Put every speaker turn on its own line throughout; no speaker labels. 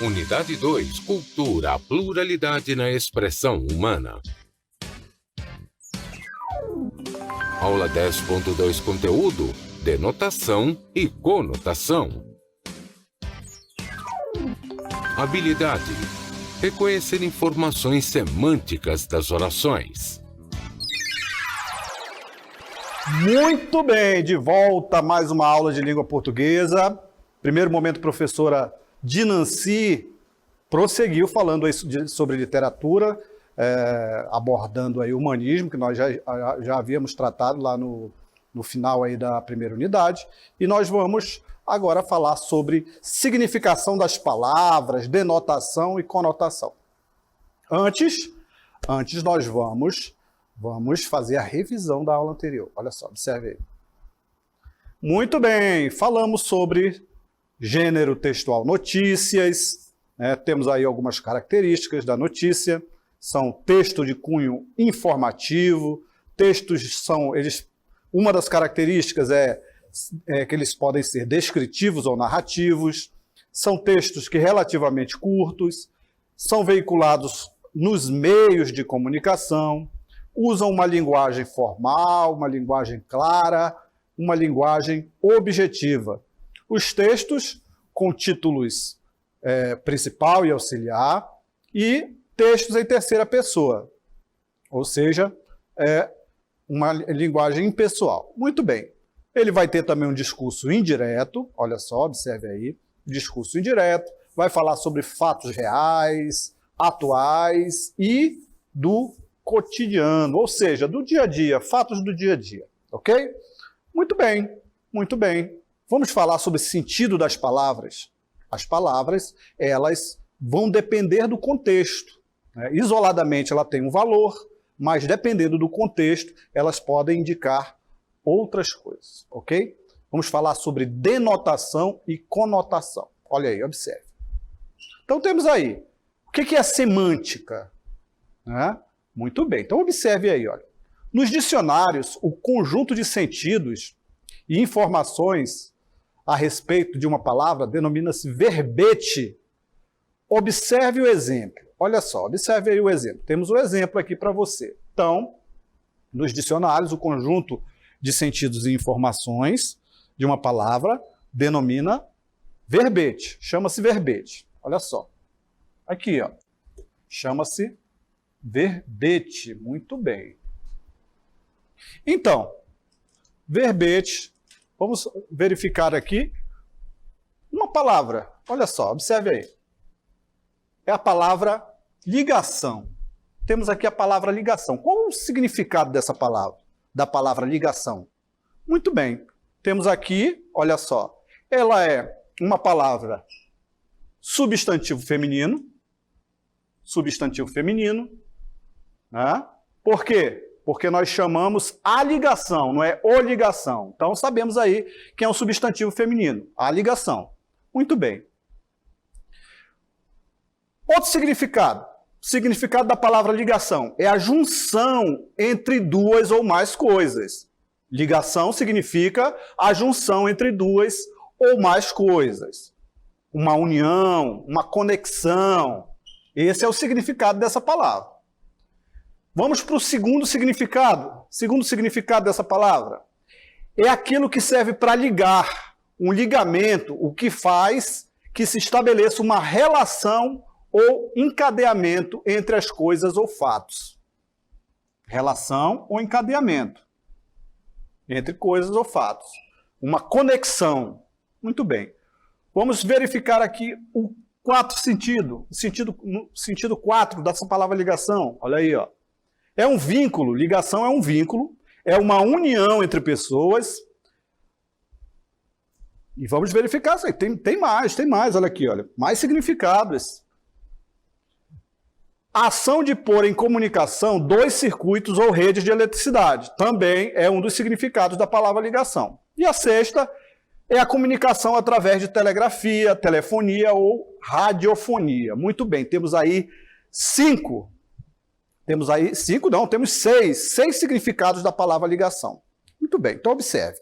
Unidade 2. Cultura, a pluralidade na expressão humana. Aula 10.2 Conteúdo, denotação e conotação. Habilidade: reconhecer informações semânticas das orações.
Muito bem, de volta a mais uma aula de língua portuguesa. Primeiro momento, professora Dinanci prosseguiu falando aí sobre literatura, abordando aí o humanismo, que nós já havíamos tratado lá no final aí da primeira unidade. E nós vamos agora falar sobre significação das palavras, denotação e conotação. Antes nós vamos fazer a revisão da aula anterior. Olha só, observe aí. Muito bem, falamos sobre gênero textual notícias, né? Temos aí algumas características da notícia. São texto de cunho informativo, uma das características é que eles podem ser descritivos ou narrativos, são textos que relativamente curtos, são veiculados nos meios de comunicação, usam uma linguagem formal, uma linguagem clara, uma linguagem objetiva. Os textos com títulos principal e auxiliar e textos em terceira pessoa, ou seja, uma linguagem impessoal. Muito bem. Ele vai ter também um discurso indireto, olha só, observe aí, discurso indireto, vai falar sobre fatos reais, atuais e do cotidiano, ou seja, do dia a dia, fatos do dia a dia, ok? Muito bem, muito bem. Vamos falar sobre o sentido das palavras. As palavras, elas vão depender do contexto, né? Isoladamente ela tem um valor, mas dependendo do contexto, elas podem indicar outras coisas, ok? Vamos falar sobre denotação e conotação. Olha aí, observe. Então temos aí, o que é semântica? Né? Muito bem, então observe aí, olha. Nos dicionários, o conjunto de sentidos e informações a respeito de uma palavra denomina-se verbete. Observe o exemplo. Olha só, observe aí o exemplo. Temos o exemplo aqui para você. Então, nos dicionários, o conjunto de sentidos e informações de uma palavra denomina verbete. Chama-se verbete. Olha só. Aqui, ó. Chama-se verbete. Muito bem. Então, verbete. Vamos verificar aqui uma palavra. Olha só, observe aí. É a palavra ligação. Temos aqui a palavra ligação. Qual o significado dessa palavra? Da palavra ligação? Muito bem. Temos aqui, olha só, ela é uma palavra substantivo feminino. Substantivo feminino. Né? Por quê? Porque nós chamamos a ligação, não é o ligação. Então sabemos aí que é um substantivo feminino, a ligação. Muito bem. Outro significado. O significado da palavra ligação é a junção entre duas ou mais coisas. Ligação significa a junção entre duas ou mais coisas. Uma união, uma conexão. Esse é o significado dessa palavra. Vamos para o segundo significado. Segundo significado dessa palavra é aquilo que serve para ligar, um ligamento, o que faz que se estabeleça uma relação ou encadeamento entre as coisas ou fatos. Relação ou encadeamento entre coisas ou fatos. Uma conexão. Muito bem. Vamos verificar aqui o quarto sentido. O sentido 4 dessa palavra ligação. Olha aí, ó. É um vínculo. Ligação é um vínculo. É uma união entre pessoas. E vamos verificar isso aí. Tem mais. Olha aqui, olha. Mais significados. A ação de pôr em comunicação dois circuitos ou redes de eletricidade. Também é um dos significados da palavra ligação. E a sexta é a comunicação através de telegrafia, telefonia ou radiofonia. Muito bem, temos aí cinco. Temos aí cinco, não, temos seis significados da palavra ligação. Muito bem, então observe.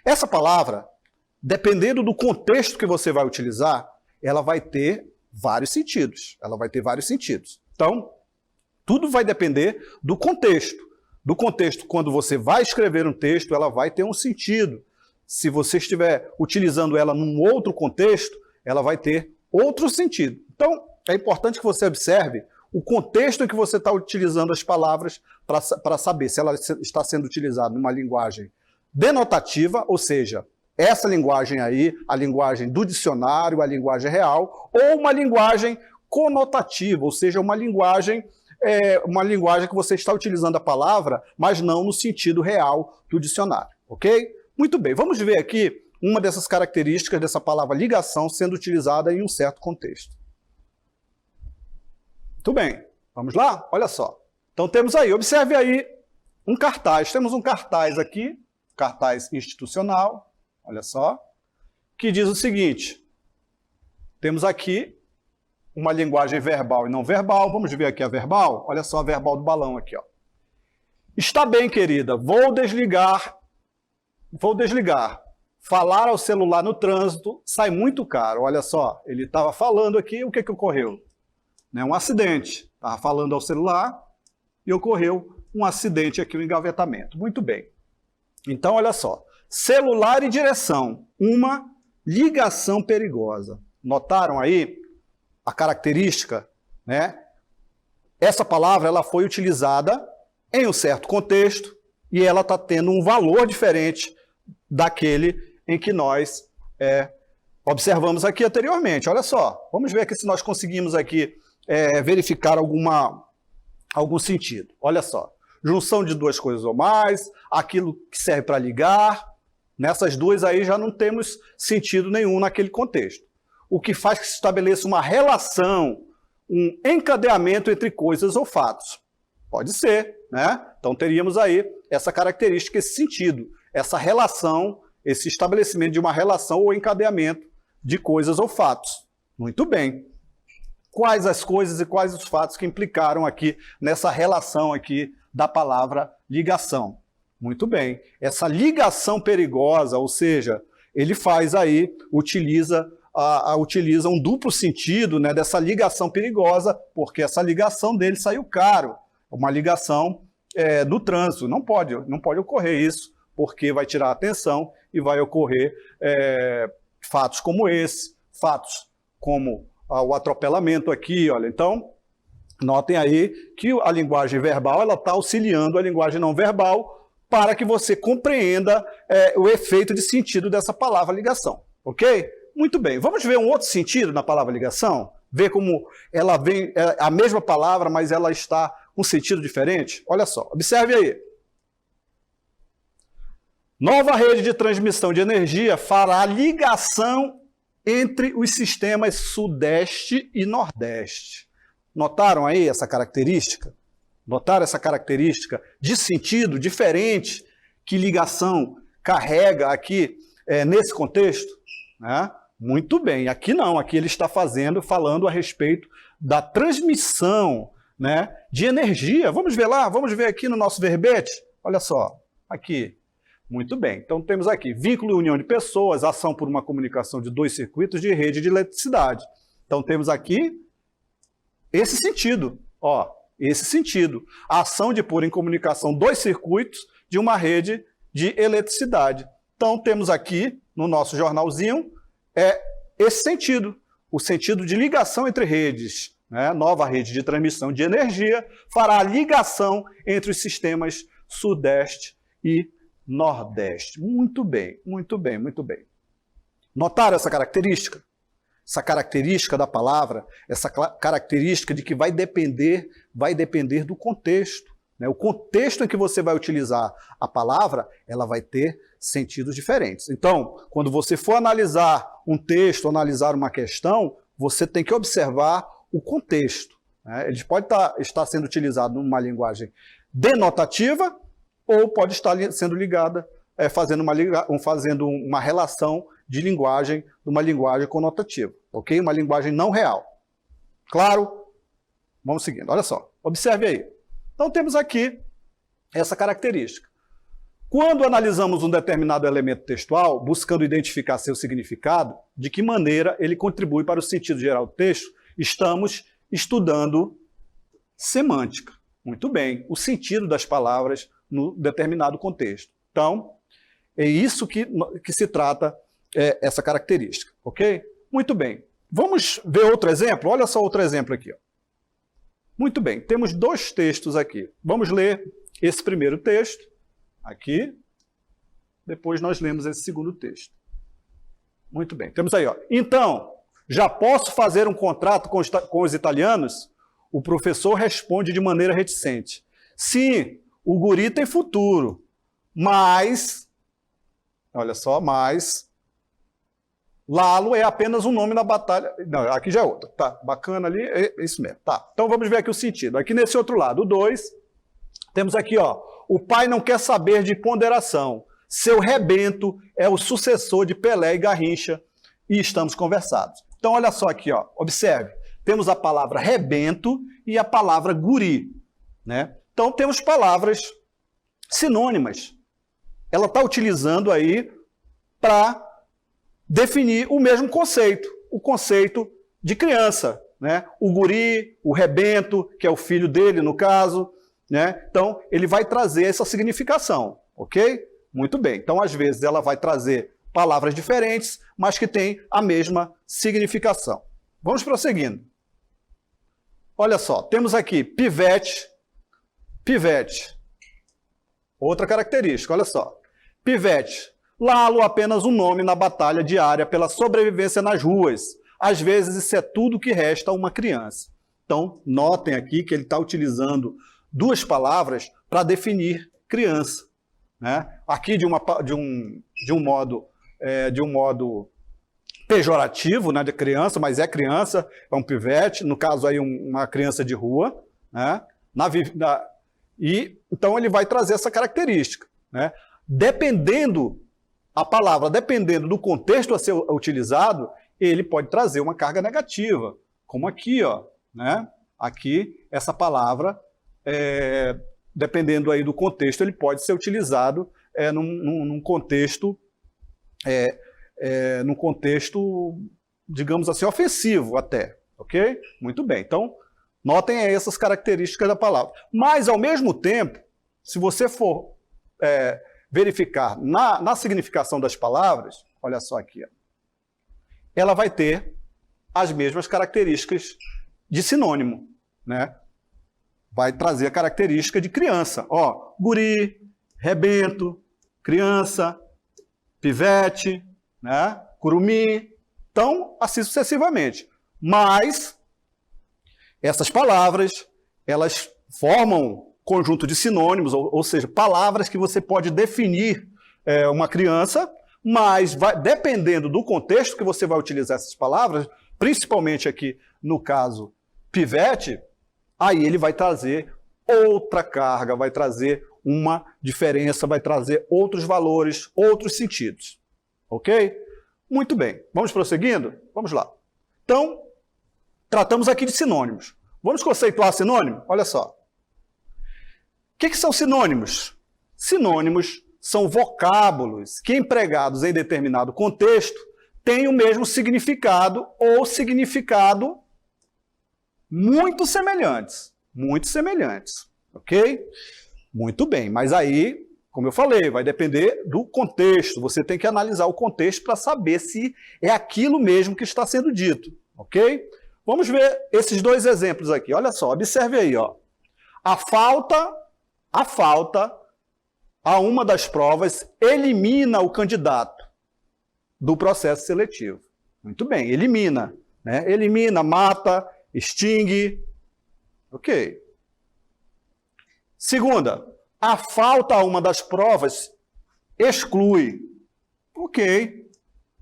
Essa palavra, dependendo do contexto que você vai utilizar, ela vai ter vários sentidos. Ela vai ter vários sentidos. Então, tudo vai depender do contexto. Do contexto, quando você vai escrever um texto, ela vai ter um sentido. Se você estiver utilizando ela num outro contexto, ela vai ter outro sentido. Então, é importante que você observe o contexto em que você está utilizando as palavras para saber se ela está sendo utilizada numa linguagem denotativa, ou seja, essa linguagem aí, a linguagem do dicionário, a linguagem real, ou uma linguagem conotativa, ou seja, uma linguagem que você está utilizando a palavra, mas não no sentido real do dicionário, ok? Muito bem, vamos ver aqui uma dessas características dessa palavra ligação sendo utilizada em um certo contexto. Muito bem, vamos lá? Olha só. Então temos aí, observe aí um cartaz. Temos um cartaz aqui, cartaz institucional, olha só, que diz o seguinte. Temos aqui uma linguagem verbal e não verbal. Vamos ver aqui a verbal? Olha só a verbal do balão aqui, ó. Está bem, querida, vou desligar. Falar ao celular no trânsito sai muito caro. Olha só, ele estava falando aqui, o que ocorreu? Um acidente. Estava falando ao celular e ocorreu um acidente aqui, um engavetamento. Muito bem. Então, olha só. Celular e direção. Uma ligação perigosa. Notaram aí a característica? Né? Essa palavra ela foi utilizada em um certo contexto e ela está tendo um valor diferente daquele em que nós observamos aqui anteriormente. Olha só. Vamos ver aqui se nós conseguimos aqui verificar algum sentido. Olha só, junção de duas coisas ou mais, aquilo que serve para ligar, nessas duas aí já não temos sentido nenhum naquele contexto. O que faz que se estabeleça uma relação, um encadeamento entre coisas ou fatos. Pode ser, né? Então teríamos aí essa característica, esse sentido, essa relação, esse estabelecimento de uma relação ou encadeamento de coisas ou fatos. Muito bem. Quais as coisas e quais os fatos que implicaram aqui nessa relação aqui da palavra ligação? Muito bem. Essa ligação perigosa, ou seja, ele faz aí, utiliza um duplo sentido, né, dessa ligação perigosa, porque essa ligação dele saiu caro. Uma ligação do trânsito. Não pode ocorrer isso, porque vai tirar a atenção e vai ocorrer fatos como esse, fatos como o atropelamento aqui, olha. Então, notem aí que a linguagem verbal ela está auxiliando a linguagem não verbal para que você compreenda o efeito de sentido dessa palavra ligação, ok? Muito bem, vamos ver um outro sentido na palavra ligação? Ver como ela vem, a mesma palavra, mas ela está com um sentido diferente? Olha só, observe aí. Nova rede de transmissão de energia fará ligação entre os sistemas Sudeste e Nordeste. Notaram aí essa característica? Notaram essa característica de sentido diferente que ligação carrega aqui nesse contexto? Né? Muito bem, aqui não, aqui ele está falando a respeito da transmissão, né, de energia. Vamos ver lá, vamos ver aqui no nosso verbete? Olha só, aqui. Muito bem, então temos aqui vínculo e união de pessoas, ação por uma comunicação de dois circuitos de rede de eletricidade. Então temos aqui esse sentido, ó, esse sentido. A ação de pôr em comunicação dois circuitos de uma rede de eletricidade. Então temos aqui no nosso jornalzinho esse sentido, o sentido de ligação entre redes. Né? Nova rede de transmissão de energia fará a ligação entre os sistemas Sudeste e Nordeste. Muito bem, muito bem, muito bem. Notaram essa característica? Essa característica da palavra, essa característica de que vai depender do contexto. Né? O contexto em que você vai utilizar a palavra, ela vai ter sentidos diferentes. Então, quando você for analisar um texto, analisar uma questão, você tem que observar o contexto. Né? Ele pode estar sendo utilizado numa linguagem denotativa, ou pode estar sendo ligada, fazendo uma relação de linguagem, uma linguagem conotativa, ok? Uma linguagem não real. Claro? Vamos seguindo, olha só, observe aí. Então temos aqui essa característica. Quando analisamos um determinado elemento textual, buscando identificar seu significado, de que maneira ele contribui para o sentido geral do texto, estamos estudando semântica. Muito bem, o sentido das palavras no determinado contexto. Então, é isso que se trata essa característica, ok? Muito bem. Vamos ver outro exemplo? Olha só outro exemplo aqui. Ó. Muito bem, temos dois textos aqui. Vamos ler esse primeiro texto, aqui. Depois nós lemos esse segundo texto. Muito bem, temos aí, ó. Então, já posso fazer um contrato com os italianos? O professor responde de maneira reticente. Sim, o guri tem futuro, mas... Olha só, mas... Lalo é apenas um nome na batalha... Não, aqui já é outro. Tá, bacana ali, é isso mesmo. Tá, então vamos ver aqui o sentido. Aqui nesse outro lado, o 2, temos aqui, ó. O pai não quer saber de ponderação. Seu rebento é o sucessor de Pelé e Garrincha e estamos conversados. Então, olha só aqui, ó. Observe. Temos a palavra rebento e a palavra guri, né? Então, temos palavras sinônimas. Ela está utilizando aí para definir o mesmo conceito, o conceito de criança, né? O guri, o rebento, que é o filho dele, no caso, né? Então, ele vai trazer essa significação, ok? Muito bem. Então, às vezes, ela vai trazer palavras diferentes, mas que têm a mesma significação. Vamos prosseguindo. Olha só, temos aqui pivete, pivete. Outra característica, olha só. Pivete. Lalo apenas um nome na batalha diária pela sobrevivência nas ruas. Às vezes isso é tudo que resta a uma criança. Então, notem aqui que ele está utilizando duas palavras para definir criança, né? Aqui de um modo pejorativo, né, de criança, mas é criança, é um pivete, no caso aí uma criança de rua, né? Então ele vai trazer essa característica, né? Dependendo a palavra, dependendo do contexto a ser utilizado, ele pode trazer uma carga negativa, como aqui, ó, né? Aqui, essa palavra, dependendo aí do contexto, ele pode ser utilizado num contexto, digamos assim, ofensivo até, ok? Muito bem, então, notem essas características da palavra. Mas, ao mesmo tempo, se você for verificar na significação das palavras, olha só aqui, ó, ela vai ter as mesmas características de sinônimo, né? Vai trazer a característica de criança. Ó, guri, rebento, criança, pivete, né? Curumim. Então, assim sucessivamente. Mas, essas palavras, elas formam conjunto de sinônimos, ou seja, palavras que você pode definir uma criança, mas dependendo do contexto que você vai utilizar essas palavras, principalmente aqui no caso pivete, aí ele vai trazer outra carga, vai trazer uma diferença, vai trazer outros valores, outros sentidos. Ok? Muito bem. Vamos prosseguindo? Vamos lá. Então, tratamos aqui de sinônimos. Vamos conceituar sinônimo? Olha só. O que são sinônimos? Sinônimos são vocábulos que, empregados em determinado contexto, têm o mesmo significado ou significado muito semelhantes, ok? Muito bem, mas aí, como eu falei, vai depender do contexto. Você tem que analisar o contexto para saber se é aquilo mesmo que está sendo dito, ok? Vamos ver esses dois exemplos aqui. Olha só, observe aí, ó. A falta a uma das provas elimina o candidato do processo seletivo. Muito bem, elimina, né? Elimina, mata, extingue. Ok. Segunda, a falta a uma das provas exclui. Ok.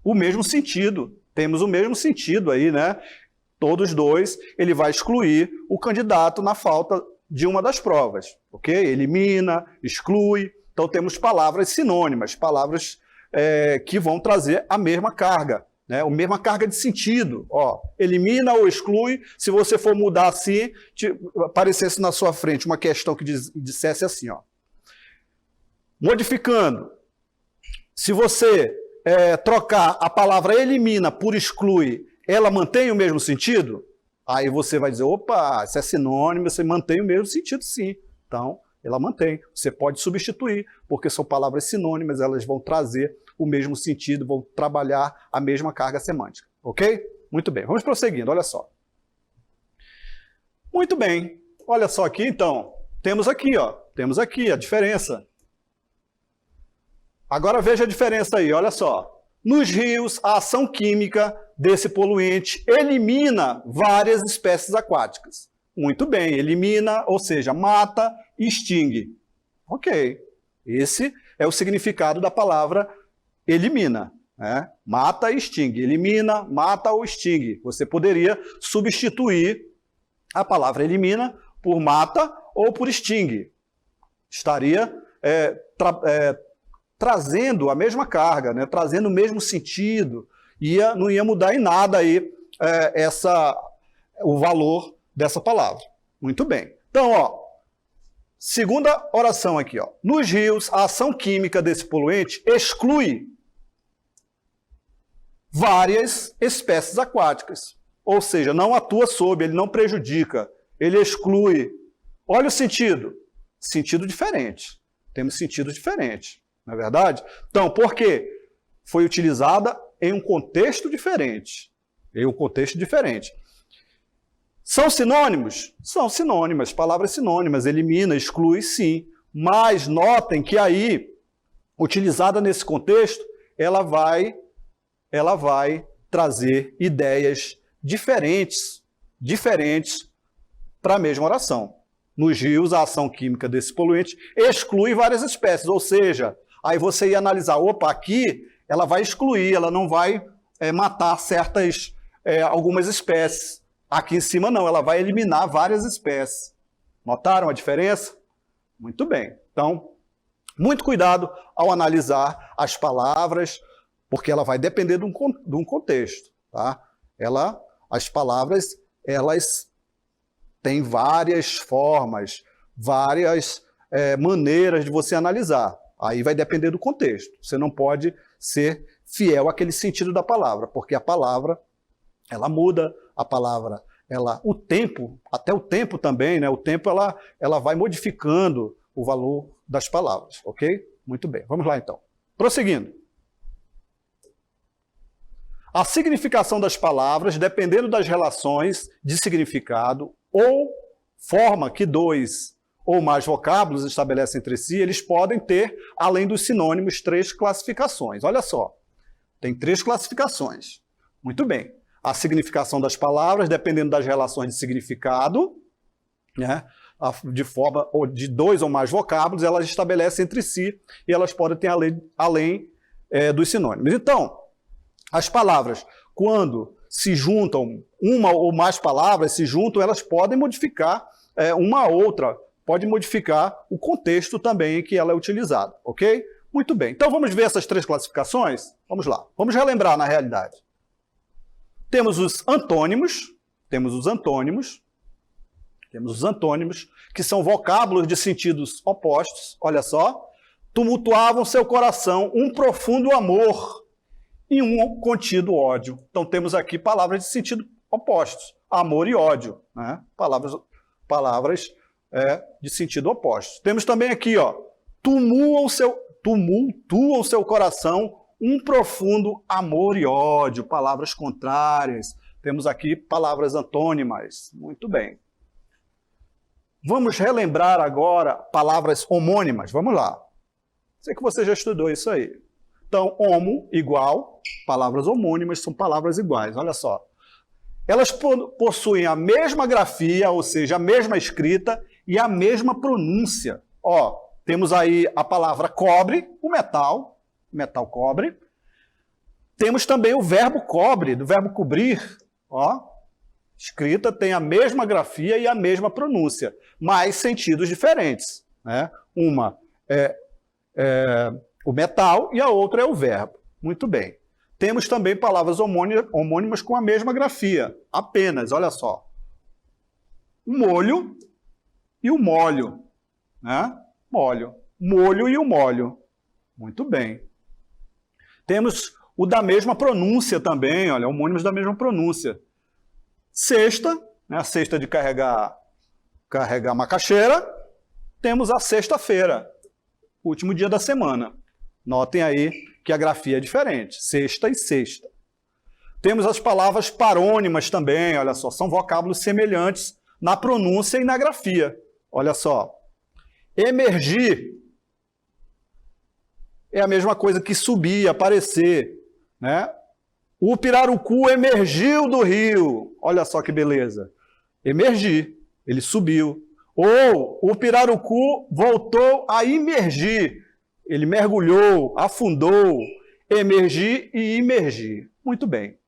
O mesmo sentido. Temos o mesmo sentido aí, né? Todos dois, ele vai excluir o candidato na falta de uma das provas. Ok? Elimina, exclui. Então temos palavras sinônimas, palavras que vão trazer a mesma carga. Né? A mesma carga de sentido. Ó, elimina ou exclui, se você for mudar assim, aparecesse na sua frente uma questão que dissesse assim, ó. Modificando, se você trocar a palavra elimina por exclui, ela mantém o mesmo sentido? Aí você vai dizer, opa, isso é sinônimo, você mantém o mesmo sentido sim. Então, ela mantém. Você pode substituir, porque são palavras sinônimas, elas vão trazer o mesmo sentido, vão trabalhar a mesma carga semântica. Ok? Muito bem, vamos prosseguindo, olha só. Muito bem, olha só aqui então, temos aqui a diferença. Agora veja a diferença aí, olha só. Nos rios, a ação química desse poluente elimina várias espécies aquáticas. Muito bem, elimina, ou seja, mata e extingue. Ok, esse é o significado da palavra elimina. Né? Mata e extingue. Elimina, mata ou extingue. Você poderia substituir a palavra elimina por mata ou por extingue. Estaria trazendo a mesma carga, né? Trazendo o mesmo sentido. Não ia mudar em nada aí, o valor dessa palavra. Muito bem. Então, ó, segunda oração aqui. Ó. Nos rios, a ação química desse poluente exclui várias espécies aquáticas. Ou seja, não atua sobre, ele não prejudica, ele exclui. Olha o sentido. Sentido diferente. Temos sentido diferente, não é verdade? Então, por quê? Foi utilizada em um contexto diferente. São sinônimos? São sinônimas, palavras sinônimas. Elimina, exclui, sim. Mas notem que aí, utilizada nesse contexto, ela vai trazer ideias diferentes para a mesma oração. Nos rios, a ação química desse poluente exclui várias espécies, ou seja, aí você ia analisar, opa, aqui ela vai excluir, ela não vai matar algumas espécies. Aqui em cima não, ela vai eliminar várias espécies. Notaram a diferença? Muito bem. Então, muito cuidado ao analisar as palavras, porque ela vai depender de um contexto. Tá? As palavras, elas têm várias formas, várias maneiras de você analisar. Aí vai depender do contexto. Você não pode ser fiel àquele sentido da palavra, porque a palavra, ela muda, a palavra, o tempo, até o tempo também, né? O tempo, ela vai modificando o valor das palavras, ok? Muito bem, vamos lá então. Prosseguindo. A significação das palavras, dependendo das relações de significado ou forma que dois ou mais vocábulos estabelecem entre si, eles podem ter, além dos sinônimos, 3 classificações. Olha só, tem 3 classificações. Muito bem. A significação das palavras, dependendo das relações de significado, né, de forma ou de 2 ou mais vocábulos, elas estabelecem entre si e elas podem ter além dos sinônimos. Então, as palavras, quando se juntam, uma ou mais palavras se juntam, elas podem modificar uma a outra, pode modificar o contexto também em que ela é utilizada, ok? Muito bem. Então vamos ver essas 3 classificações? Vamos lá. Vamos relembrar na realidade. Temos os antônimos, que são vocábulos de sentidos opostos. Olha só. Tumultuavam seu coração um profundo amor e um contido ódio. Então temos aqui palavras de sentido opostos. Amor e ódio. Né? Palavras de sentido oposto. Temos também aqui, ó, tumultuam seu coração um profundo amor e ódio, palavras contrárias. Temos aqui palavras antônimas. Muito bem. Vamos relembrar agora palavras homônimas. Vamos lá. Sei que você já estudou isso aí. Então, homo, igual, palavras homônimas são palavras iguais. Olha só. Elas possuem a mesma grafia, ou seja, a mesma escrita e a mesma pronúncia. Ó, temos aí a palavra cobre, o metal cobre. Temos também o verbo cobre, do verbo cobrir. Ó, escrita tem a mesma grafia e a mesma pronúncia, mas sentidos diferentes. Né? Uma é o metal e a outra é o verbo. Muito bem. Temos também palavras homônimas com a mesma grafia, apenas, olha só. O molho e o molho. Né? Molho. molho e o molho. Muito bem. Temos o da mesma pronúncia também, olha, homônimos da mesma pronúncia. Sexta, né, a sexta de carregar macaxeira. Temos a sexta-feira, último dia da semana. Notem aí que a grafia é diferente, sexta e sexta. Temos as palavras parônimas também, olha só, são vocábulos semelhantes na pronúncia e na grafia. Olha só, emergir é a mesma coisa que subir, aparecer, né? O pirarucu emergiu do rio, olha só que beleza. Emergir, ele subiu. Ou o pirarucu voltou a imergir, ele mergulhou, afundou, emergir e imergir. Muito bem.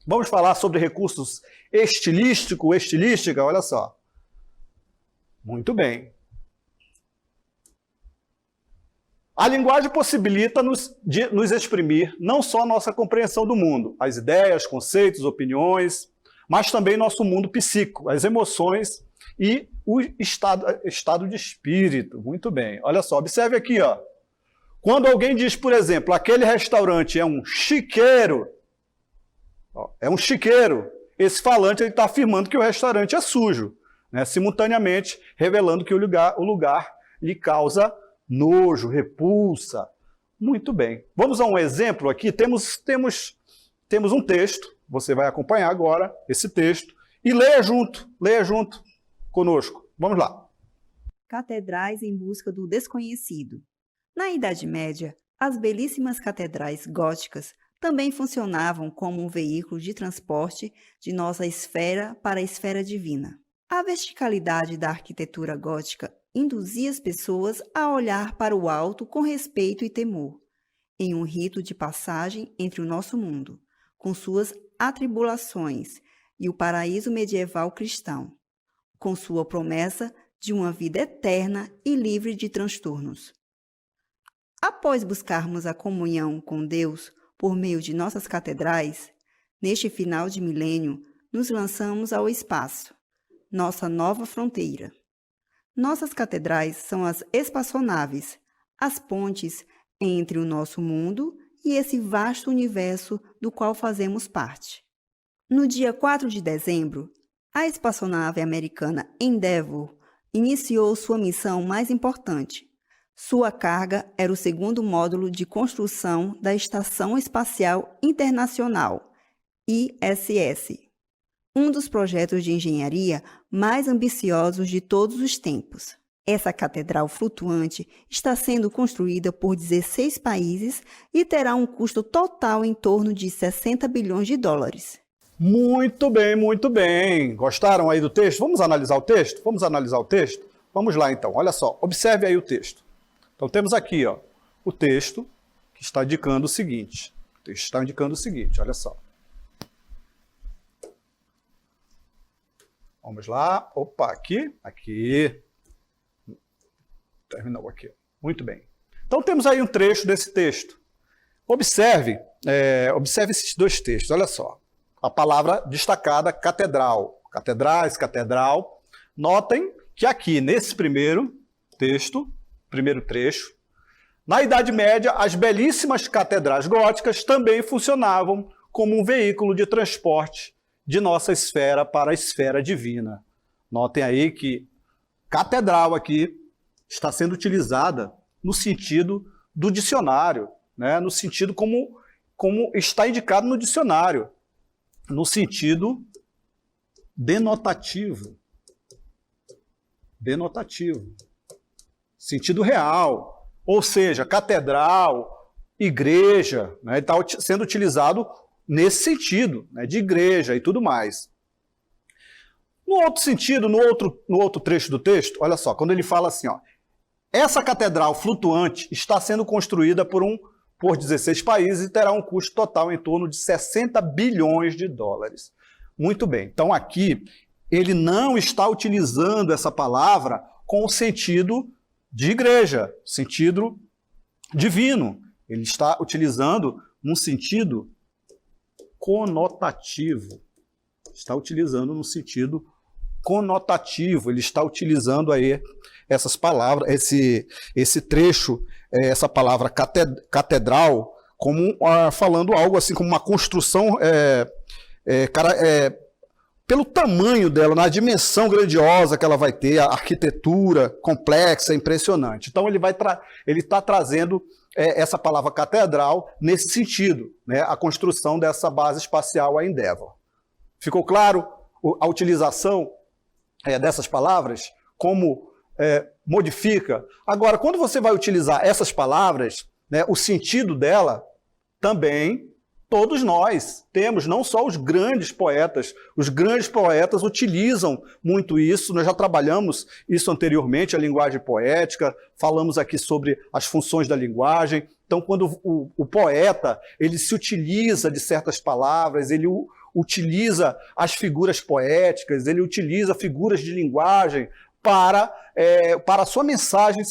Vamos falar sobre recursos estilística, olha só. Muito bem. A linguagem possibilita nos exprimir não só nossa compreensão do mundo, as ideias, conceitos, opiniões, mas também nosso mundo psíquico, as emoções e o estado de espírito. Muito bem. Olha só, observe aqui, ó. Quando alguém diz, por exemplo, aquele restaurante é um chiqueiro, é um chiqueiro, esse falante está afirmando que o restaurante é sujo, né? Simultaneamente revelando que o lugar lhe causa nojo, repulsa. Muito bem. Vamos a um exemplo aqui. Temos um texto, você vai acompanhar agora esse texto, e leia junto conosco. Vamos lá.
Catedrais em busca do desconhecido. Na Idade Média, as belíssimas catedrais góticas também funcionavam como um veículo de transporte de nossa esfera para a esfera divina. A verticalidade da arquitetura gótica induzia as pessoas a olhar para o alto com respeito e temor, em um rito de passagem entre o nosso mundo, com suas atribulações, e o paraíso medieval cristão, com sua promessa de uma vida eterna e livre de transtornos. Após buscarmos a comunhão com Deus por meio de nossas catedrais, neste final de milênio, nos lançamos ao espaço, nossa nova fronteira. Nossas catedrais são as espaçonaves, as pontes entre o nosso mundo e esse vasto universo do qual fazemos parte. No dia 4 de dezembro, a espaçonave americana Endeavour iniciou sua missão mais importante. Sua carga era o segundo módulo de construção da Estação Espacial Internacional, ISS, um dos projetos de engenharia mais ambiciosos de todos os tempos. Essa catedral flutuante está sendo construída por 16 países e terá um custo total em torno de 60 bilhões de dólares.
Muito bem, muito bem. Gostaram aí do texto? Vamos analisar o texto? Vamos lá, então. Olha só, observe aí o texto. Então, temos aqui, ó, o texto que está indicando o seguinte. Olha só. Vamos lá. Opa, aqui. Terminou aqui. Muito bem. Então, temos aí um trecho desse texto. Observe esses dois textos. Olha só. A palavra destacada, catedral. Catedrais, catedral. Notem que aqui, nesse primeiro trecho, na Idade Média, as belíssimas catedrais góticas também funcionavam como um veículo de transporte de nossa esfera para a esfera divina. Notem aí que catedral aqui está sendo utilizada no sentido do dicionário, né? No sentido como está indicado no dicionário, no sentido denotativo, sentido real, ou seja, catedral, igreja, né? Está sendo utilizado nesse sentido, né? De igreja e tudo mais. No outro sentido, no outro trecho do texto, olha só, quando ele fala assim, ó, essa catedral flutuante está sendo construída por 16 países e terá um custo total em torno de 60 bilhões de dólares. Muito bem, então aqui ele não está utilizando essa palavra com o sentido de igreja, sentido divino. Ele está utilizando num sentido conotativo. Está utilizando no sentido conotativo, ele está utilizando aí essas palavras, esse trecho, essa palavra catedral, como falando algo assim, como uma construção, pelo tamanho dela, na dimensão grandiosa que ela vai ter, a arquitetura complexa, impressionante. Então ele está trazendo essa palavra catedral nesse sentido, né, a construção dessa base espacial, a Endeavour. Ficou claro a utilização dessas palavras? Como modifica? Agora, quando você vai utilizar essas palavras, né, o sentido dela também todos nós temos, não só os grandes poetas. Os grandes poetas utilizam muito isso, nós já trabalhamos isso anteriormente, a linguagem poética, falamos aqui sobre as funções da linguagem. Então, quando o poeta ele se utiliza de certas palavras, ele utiliza as figuras poéticas, ele utiliza figuras de linguagem para a sua mensagem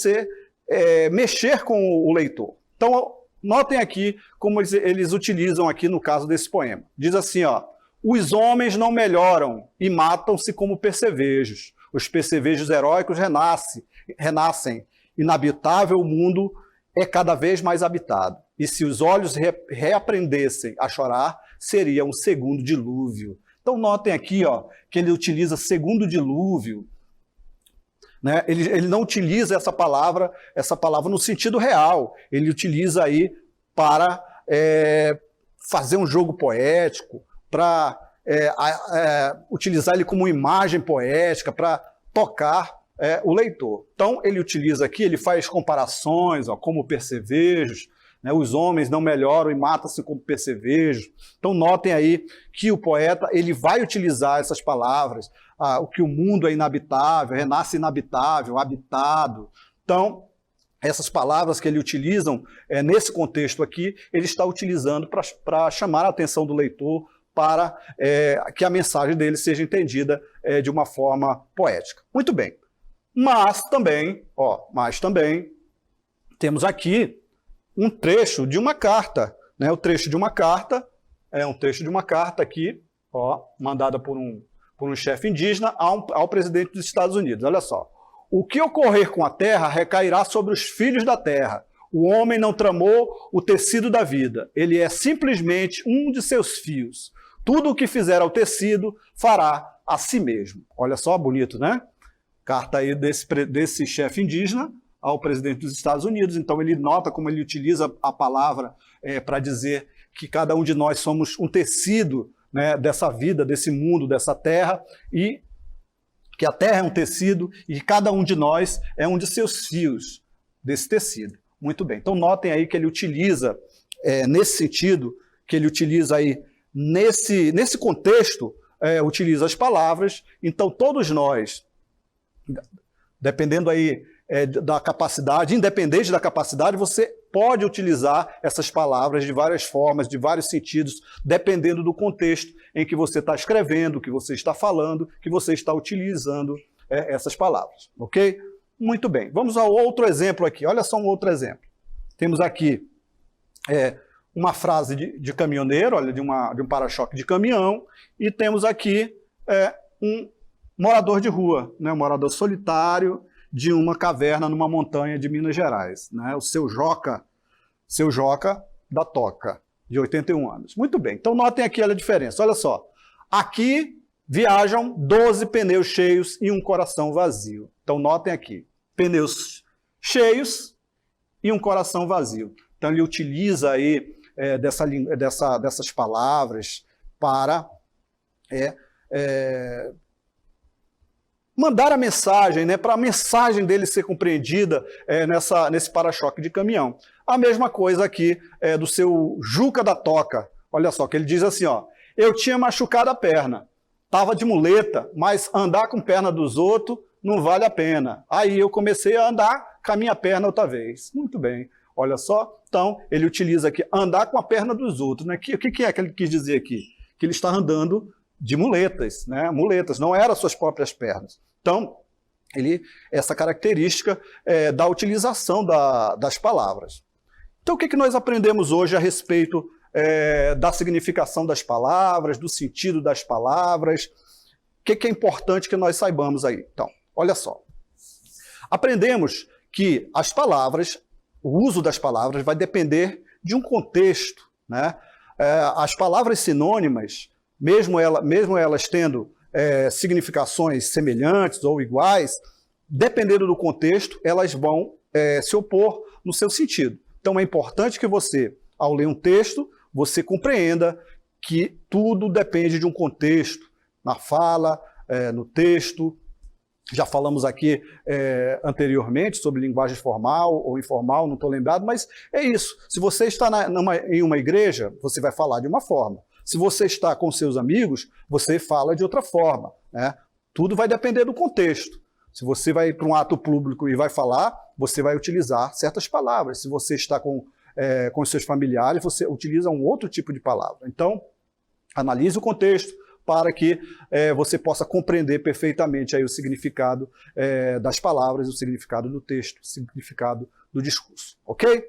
mexer com o leitor. Então, notem aqui como eles utilizam aqui no caso desse poema. Diz assim, ó: os homens não melhoram e matam-se como percevejos. Os percevejos heróicos renascem. Inabitável o mundo é cada vez mais habitado. E se os olhos reaprendessem a chorar, seria um segundo dilúvio. Então notem aqui, ó, que ele utiliza segundo dilúvio. Né? Ele não utiliza essa palavra no sentido real. Ele utiliza aí para fazer um jogo poético, para utilizar ele como imagem poética, para tocar o leitor. Então ele utiliza aqui, ele faz comparações, ó, como percevejos, né? Os homens não melhoram e matam-se como percevejos. Então notem aí que o poeta ele vai utilizar essas palavras, o que o mundo é inabitável, renasce inabitável, habitado. Então, essas palavras que ele utiliza nesse contexto aqui, ele está utilizando para chamar a atenção do leitor para que a mensagem dele seja entendida de uma forma poética. Muito bem. Mas também temos aqui um trecho de uma carta, né? O trecho de uma carta um trecho de uma carta aqui, ó, mandada por um chefe indígena ao presidente dos Estados Unidos. Olha só. O que ocorrer com a terra recairá sobre os filhos da terra. O homem não tramou o tecido da vida. Ele é simplesmente um de seus fios. Tudo o que fizer ao tecido, fará a si mesmo. Olha só, bonito, né? Carta aí desse chefe indígena ao presidente dos Estados Unidos. Então ele nota como ele utiliza a palavra para dizer que cada um de nós somos um tecido, né, dessa vida, desse mundo, dessa terra, e que a terra é um tecido e cada um de nós é um de seus fios desse tecido. Muito bem. Então notem aí que ele utiliza, nesse sentido, que ele utiliza aí, nesse contexto, utiliza as palavras. Então todos nós, dependendo aí da capacidade, independente da capacidade, você pode utilizar essas palavras de várias formas, de vários sentidos, dependendo do contexto em que você está escrevendo, que você está falando, que você está utilizando essas palavras, ok? Muito bem. Vamos ao outro exemplo aqui. Olha só um outro exemplo. Temos aqui uma frase de caminhoneiro, olha, de um para-choque de caminhão, e temos aqui um morador de rua, né, um morador solitário de uma caverna numa montanha de Minas Gerais, né, o seu Joca da Toca, de 81 anos. Muito bem, então notem aqui a diferença, olha só. Aqui viajam 12 pneus cheios e um coração vazio. Então notem aqui, pneus cheios e um coração vazio. Então ele utiliza aí dessas palavras para mandar a mensagem, né, para a mensagem dele ser compreendida nesse para-choque de caminhão. A mesma coisa aqui do seu Juca da Toca. Olha só, que ele diz assim, ó: eu tinha machucado a perna, estava de muleta, mas andar com perna dos outros não vale a pena. Aí eu comecei a andar com a minha perna outra vez. Muito bem, olha só. Então, ele utiliza aqui andar com a perna dos outros. Né? O que é que ele quis dizer aqui? Que ele está andando de muletas, né? Muletas, não eram suas próprias pernas. Então, essa característica da utilização das palavras. Então, o que nós aprendemos hoje a respeito da significação das palavras, do sentido das palavras? que é importante que nós saibamos aí? Então, olha só. Aprendemos que as palavras, o uso das palavras vai depender de um contexto, né? As palavras sinônimas, mesmo elas tendo significações semelhantes ou iguais, dependendo do contexto, elas vão se opor no seu sentido. Então é importante que você, ao ler um texto, você compreenda que tudo depende de um contexto, na fala, no texto. Já falamos aqui anteriormente sobre linguagem formal ou informal, não estou lembrado, mas é isso. Se você está em uma igreja, você vai falar de uma forma. Se você está com seus amigos, você fala de outra forma, né? Tudo vai depender do contexto. Se você vai para um ato público e vai falar, você vai utilizar certas palavras. Se você está com seus familiares, você utiliza um outro tipo de palavra. Então, analise o contexto para que você possa compreender perfeitamente aí o significado das palavras, o significado do texto, o significado do discurso. Ok?